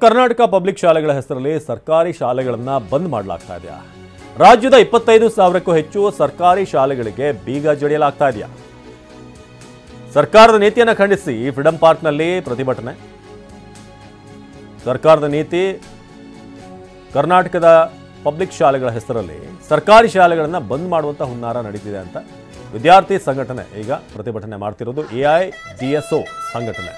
Karnataka public ಶಾಲೆಗಳ ಹೆಸರಲ್ಲಿ ಸರ್ಕಾರಿ ಶಾಲೆಗಳನ್ನು ಬಂದ್ ಮಾಡಲಾಗ್ತಾ ಇದೆಯಾ? ರಾಜ್ಯದ 25,000ಕ್ಕೂ ಹೆಚ್ಚು ಸರ್ಕಾರಿ ಶಾಲೆಗಳಿಗೆ ಬೀಗ ಜಡಿಯಲಾಗ್ತಾ ಇದೆಯಾ? ಸರ್ಕಾರದ ನೀತಿಯನ್ನು ಖಂಡಿಸಿ ಫ್ರೀಡಂ ಪಾರ್ಕ್ನಲ್ಲಿ ಪ್ರತಿಭಟನೆ. ಸರ್ಕಾರದ ನೀತಿ ಕರ್ನಾಟಕದ ಪಬ್ಲಿಕ್ ಶಾಲೆಗಳ ಹೆಸರಲ್ಲಿ ಸರ್ಕಾರಿ ಶಾಲೆಗಳನ್ನು ಬಂದ್ ಮಾಡುವಂತ ಹುನ್ನಾರ ನಡೀತಿದೆ ಅಂತ ವಿದ್ಯಾರ್ಥಿ ಸಂಘಟನೆ ಈಗ ಪ್ರತಿಭಟನೆ ಮಾಡ್ತಿರೋದು. AIDSO ಸಂಘಟನೆ.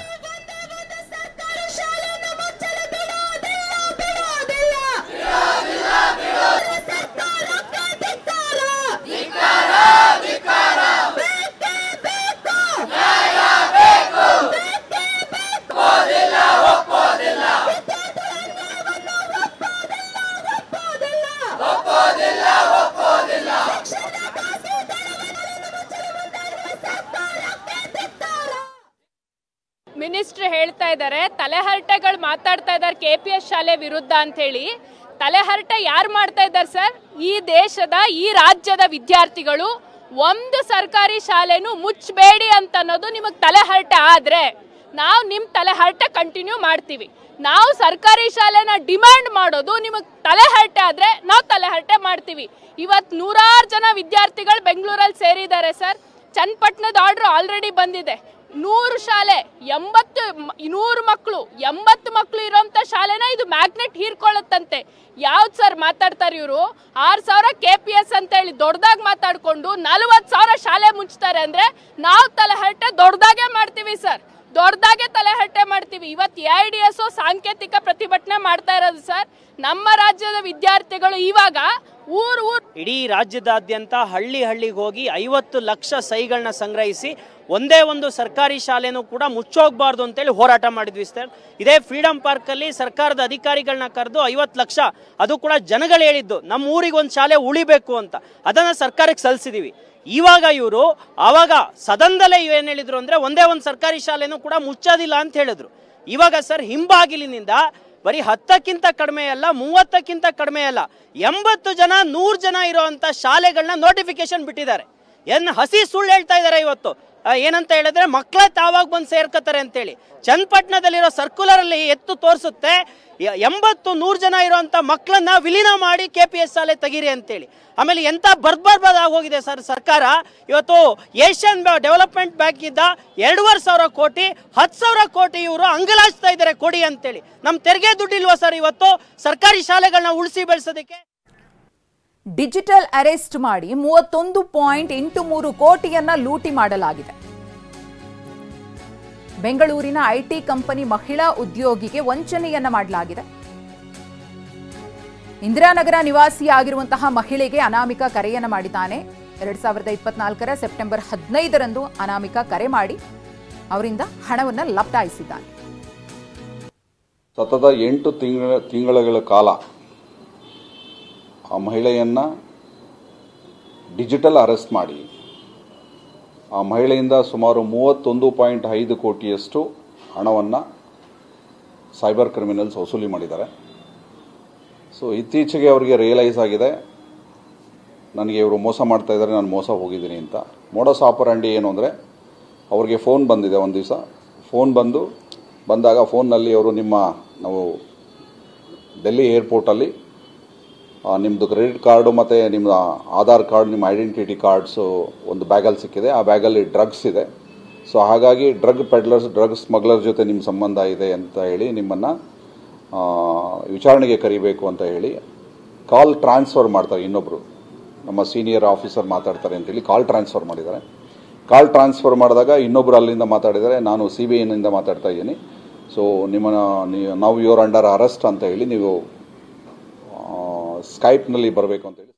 ಮಿನಿಸ್ಟರ್ ಹೇಳ್ತಾ ಇದ್ದಾರೆ, ತಲೆಹರಟೆಗಳು ಮಾತಾಡ್ತಾ ಇದ್ದಾರೆ KPS ಶಾಲೆ ವಿರುದ್ಧ ಅಂತ ಹೇಳಿ. ತಲೆಹರಟೆ ಯಾರು ಮಾಡ್ತಾ ಇದ್ದಾರೆ ಸರ್? ಈ ದೇಶದ ಈ ರಾಜ್ಯದ ವಿದ್ಯಾರ್ಥಿಗಳು ಒಂದು ಸರ್ಕಾರಿ ಶಾಲೆನೂ ಮುಚ್ಚಬೇಡಿ ಅಂತ ಅನ್ನೋದು ನಿಮಗೆ ತಲೆಹರಟೆ ಆದ್ರೆ ನಾವು ನಿಮ್ಮ ತಲೆಹರಟೆ ಕಂಟಿನ್ಯೂ ಮಾಡ್ತೀವಿ. ನಾವು ಸರ್ಕಾರಿ ಶಾಲೆನ ಡಿಮ್ಯಾಂಡ್ ಮಾಡೋದು ನಿಮಗೆ ತಲೆಹರಟೆ ಆದ್ರೆ ನಾವು ತಲೆಹರಟೆ ಮಾಡ್ತೀವಿ. ಇವತ್ತು ನೂರಾರು ಜನ ವಿದ್ಯಾರ್ಥಿಗಳು ಬೆಂಗಳೂರಲ್ಲಿ ಸೇರಿದ್ದಾರೆ ಸರ್. ಚನ್ನಪಟ್ಟಣದ ಆರ್ಡರ್ ಆಲ್ರೆಡಿ ಬಂದಿದೆ. 100 ಶಾಲೆ 100 ಮಕ್ಕಳು 80 ಮಕ್ಕಳು ಇರೋಂಥ ಶಾಲೆನ ಇದು ಮ್ಯಾಗ್ನೆಟ್ ಹೀರ್ಕೊಳ್ಳುತ್ತಂತೆ. ಯಾವ್ದು ಸರ್ ಮಾತಾಡ್ತಾರೆ ಇವರು? 6,000 KPS ಅಂತ ಹೇಳಿ ದೊಡ್ಡದಾಗಿ ಮಾತಾಡ್ಕೊಂಡು 40,000 ಶಾಲೆ ಮುಚ್ತಾರೆ ಅಂದ್ರೆ ನಾವು ತಲೆಹರಟೆ ದೊಡ್ಡದಾಗೆ ಮಾಡ್ತೀವಿ ಸರ್, ದೊಡ್ಡದಾಗೆ ತಲೆಹರಟೆ ಮಾಡ್ತೀವಿ. ಇವತ್ತು AIDSO ಸಾಂಕೇತಿಕ ಪ್ರತಿಭಟನೆ ಮಾಡ್ತಾ ಇರೋದು ಸರ್. ನಮ್ಮ ರಾಜ್ಯದ ವಿದ್ಯಾರ್ಥಿಗಳು ಇವಾಗ ಇಡೀ ರಾಜ್ಯದಾದ್ಯಂತ ಹಳ್ಳಿಗೆ ಹೋಗಿ 50 ಲಕ್ಷ ಸಹಿಗಳನ್ನ ಸಂಗ್ರಹಿಸಿ ಒಂದೇ ಒಂದು ಸರ್ಕಾರಿ ಶಾಲೆನೂ ಕೂಡ ಮುಚ್ಚೋಗಬಾರ್ದು ಅಂತೇಳಿ ಹೋರಾಟ ಮಾಡಿದ್ವಿ ಸರ್. ಇದೇ ಫ್ರೀಡಂ ಪಾರ್ಕಲ್ಲಿ ಸರ್ಕಾರದ ಅಧಿಕಾರಿಗಳನ್ನ ಕರೆದು 50 ಲಕ್ಷ, ಅದು ಕೂಡ ಜನಗಳು ಹೇಳಿದ್ದು ನಮ್ಮ ಊರಿಗೆ ಒಂದು ಶಾಲೆ ಉಳಿಬೇಕು ಅಂತ, ಅದನ್ನು ಸರ್ಕಾರಕ್ಕೆ ಸಲ್ಲಿಸಿದೀವಿ. ಇವಾಗ ಇವರು ಆವಾಗ ಸದನದಲ್ಲೇ ಏನು ಹೇಳಿದ್ರು ಅಂದರೆ ಒಂದೇ ಒಂದು ಸರ್ಕಾರಿ ಶಾಲೆನೂ ಕೂಡ ಮುಚ್ಚೋದಿಲ್ಲ ಅಂತ ಹೇಳಿದ್ರು. ಇವಾಗ ಸರ್ ಹಿಂಬಾಗಿಲಿನಿಂದ ಬರೀ 10ಕ್ಕಿಂತ ಕಡಿಮೆ ಅಲ್ಲ, 30ಕ್ಕಿಂತ ಕಡಿಮೆ ಅಲ್ಲ, 80 ಜನ 100 ಜನ ಇರೋವಂಥ ಶಾಲೆಗಳನ್ನ ನೋಟಿಫಿಕೇಶನ್ ಬಿಟ್ಟಿದ್ದಾರೆ. ಹಸಿ ಸುಳ್ಳು ಹೇಳ್ತಾ ಇದ್ದಾರೆ. ಇವತ್ತು ಏನಂತ ಹೇಳಿದ್ರೆ ಮಕ್ಕಳ ತಾವಾಗ ಬಂದು ಸೇರ್ಕೋತಾರೆ ಅಂತೇಳಿ. ಚನ್ನಪಟ್ಟಣದಲ್ಲಿರೋ ಸರ್ಕ್ಯುಲರ್ ಅಲ್ಲಿ ಎತ್ತು ತೋರಿಸುತ್ತೆ 80-100 ಜನ ಇರೋಂಥ ಮಕ್ಕಳನ್ನ ವಿಲೀನ ಮಾಡಿ KPS ಶಾಲೆ ತೆಗೀರಿ ಅಂತೇಳಿ. ಆಮೇಲೆ ಎಂತ ಬರ್ಬಾರ್ದಾಗೋಗಿದೆ ಸರ್ ಸರ್ಕಾರ. ಇವತ್ತು ಏಷ್ಯನ್ ಡೆವಲಪ್ಮೆಂಟ್ ಬ್ಯಾಂಕ್ ಇದ್ದ 2,500 ಕೋಟಿ 10,000 ಕೋಟಿ ಇವರು ಅಂಗಲಾಚ್ತಾ ಇದ್ದಾರೆ ಕೊಡಿ ಅಂತೇಳಿ. ನಮ್ಮ ತೆರಿಗೆ ದುಡ್ಡಿಲ್ವಾ ಸರ್ ಇವತ್ತು ಸರ್ಕಾರಿ ಶಾಲೆಗಳನ್ನ ಉಳಿಸಿ ಬೆಳೆಸೋದಕ್ಕೆ? ಡಿಜಿಟಲ್ ಅರೆಸ್ಟ್ ಮಾಡಿ 31.83 ಕೋಟಿಯನ್ನ ಲೂಟಿ ಮಾಡಲಾಗಿದೆ. ಬೆಂಗಳೂರಿನ IT ಕಂಪನಿ ಮಹಿಳಾ ಉದ್ಯೋಗಿಗೆ ವಂಚನೆಯನ್ನ ಮಾಡಲಾಗಿದೆ. ಇಂದಿರಾನಗರ ನಿವಾಸಿಯಾಗಿರುವಂತಹ ಮಹಿಳೆಗೆ ಅನಾಮಿಕ ಕರೆಯನ್ನ ಮಾಡಿದ್ದಾನೆ. 2024 ಸೆಪ್ಟೆಂಬರ್ 15ರಂದು ಅನಾಮಿಕ ಕರೆ ಮಾಡಿ ಅವರಿಂದ ಹಣವನ್ನು ಲಪಟಾಯಿಸಿದ್ದಾನೆ. ಸತತ 8 ತಿಂಗಳ ಕಾಲ ಆ ಮಹಿಳೆಯನ್ನು ಡಿಜಿಟಲ್ ಅರೆಸ್ಟ್ ಮಾಡಿ ಆ ಮಹಿಳೆಯಿಂದ ಸುಮಾರು 31.5 ಕೋಟಿಯಷ್ಟು ಹಣವನ್ನು ಸೈಬರ್ ಕ್ರಿಮಿನಲ್ಸ್ ವಸೂಲಿ ಮಾಡಿದ್ದಾರೆ. ಸೊ ಇತ್ತೀಚೆಗೆ ಅವರಿಗೆ ರಿಯಲೈಸ್ ಆಗಿದೆ ನನಗೆ ಇವರು ಮೋಸ ಮಾಡ್ತಾ ಇದ್ದಾರೆ, ನಾನು ಮೋಸ ಹೋಗಿದ್ದೀನಿ ಅಂತ. ಮೋಡಸ್ ಆಪರಂಡಿ ಏನು ಅಂದರೆ ಅವ್ರಿಗೆ ಫೋನ್ ಬಂದಿದೆ. ಒಂದು ದಿವಸ ಫೋನ್ ಬಂದಾಗ ಫೋನ್ನಲ್ಲಿ ಅವರು ನಾವು ಡೆಲ್ಲಿ ಏರ್ಪೋರ್ಟಲ್ಲಿ ನಿಮ್ಮದು ಕ್ರೆಡಿಟ್ ಕಾರ್ಡು ಮತ್ತು ನಿಮ್ಮ ಆಧಾರ್ ಕಾರ್ಡ್, ನಿಮ್ಮ ಐಡೆಂಟಿಟಿ ಕಾರ್ಡ್ಸು ಒಂದು ಬ್ಯಾಗಲ್ಲಿ ಸಿಕ್ಕಿದೆ. ಆ ಬ್ಯಾಗಲ್ಲಿ ಡ್ರಗ್ಸ್ ಇದೆ. ಸೊ ಹಾಗಾಗಿ ಡ್ರಗ್ ಸ್ಮಗ್ಲರ್ ಜೊತೆ ನಿಮ್ಮ ಸಂಬಂಧ ಇದೆ ಅಂತ ಹೇಳಿ ನಿಮ್ಮನ್ನು ವಿಚಾರಣೆಗೆ ಕರಿಬೇಕು ಅಂತ ಹೇಳಿ ಕಾಲ್ ಟ್ರಾನ್ಸ್ಫರ್ ಮಾಡ್ತಾರೆ. ಇನ್ನೊಬ್ಬರು ನಮ್ಮ ಸೀನಿಯರ್ ಆಫೀಸರ್ ಮಾತಾಡ್ತಾರೆ ಅಂತೇಳಿ ಕಾಲ್ ಟ್ರಾನ್ಸ್ಫರ್ ಮಾಡಿದ್ದಾರೆ. ಕಾಲ್ ಟ್ರಾನ್ಸ್ಫರ್ ಮಾಡಿದಾಗ ಇನ್ನೊಬ್ಬರು ಅಲ್ಲಿಂದ ಮಾತಾಡಿದ್ದಾರೆ, ನಾನು CBIನಿಂದ ಮಾತಾಡ್ತಾ ಇದ್ದೀನಿ, ಸೊ ನಾವು ಯುವರ್ ಅಂಡರ್ ಅರೆಸ್ಟ್ ಅಂತ ಹೇಳಿ ನೀವು ಸ್ಕೈಪ್ನಲ್ಲಿ ಬರಬೇಕು ಅಂತ ಹೇಳಿ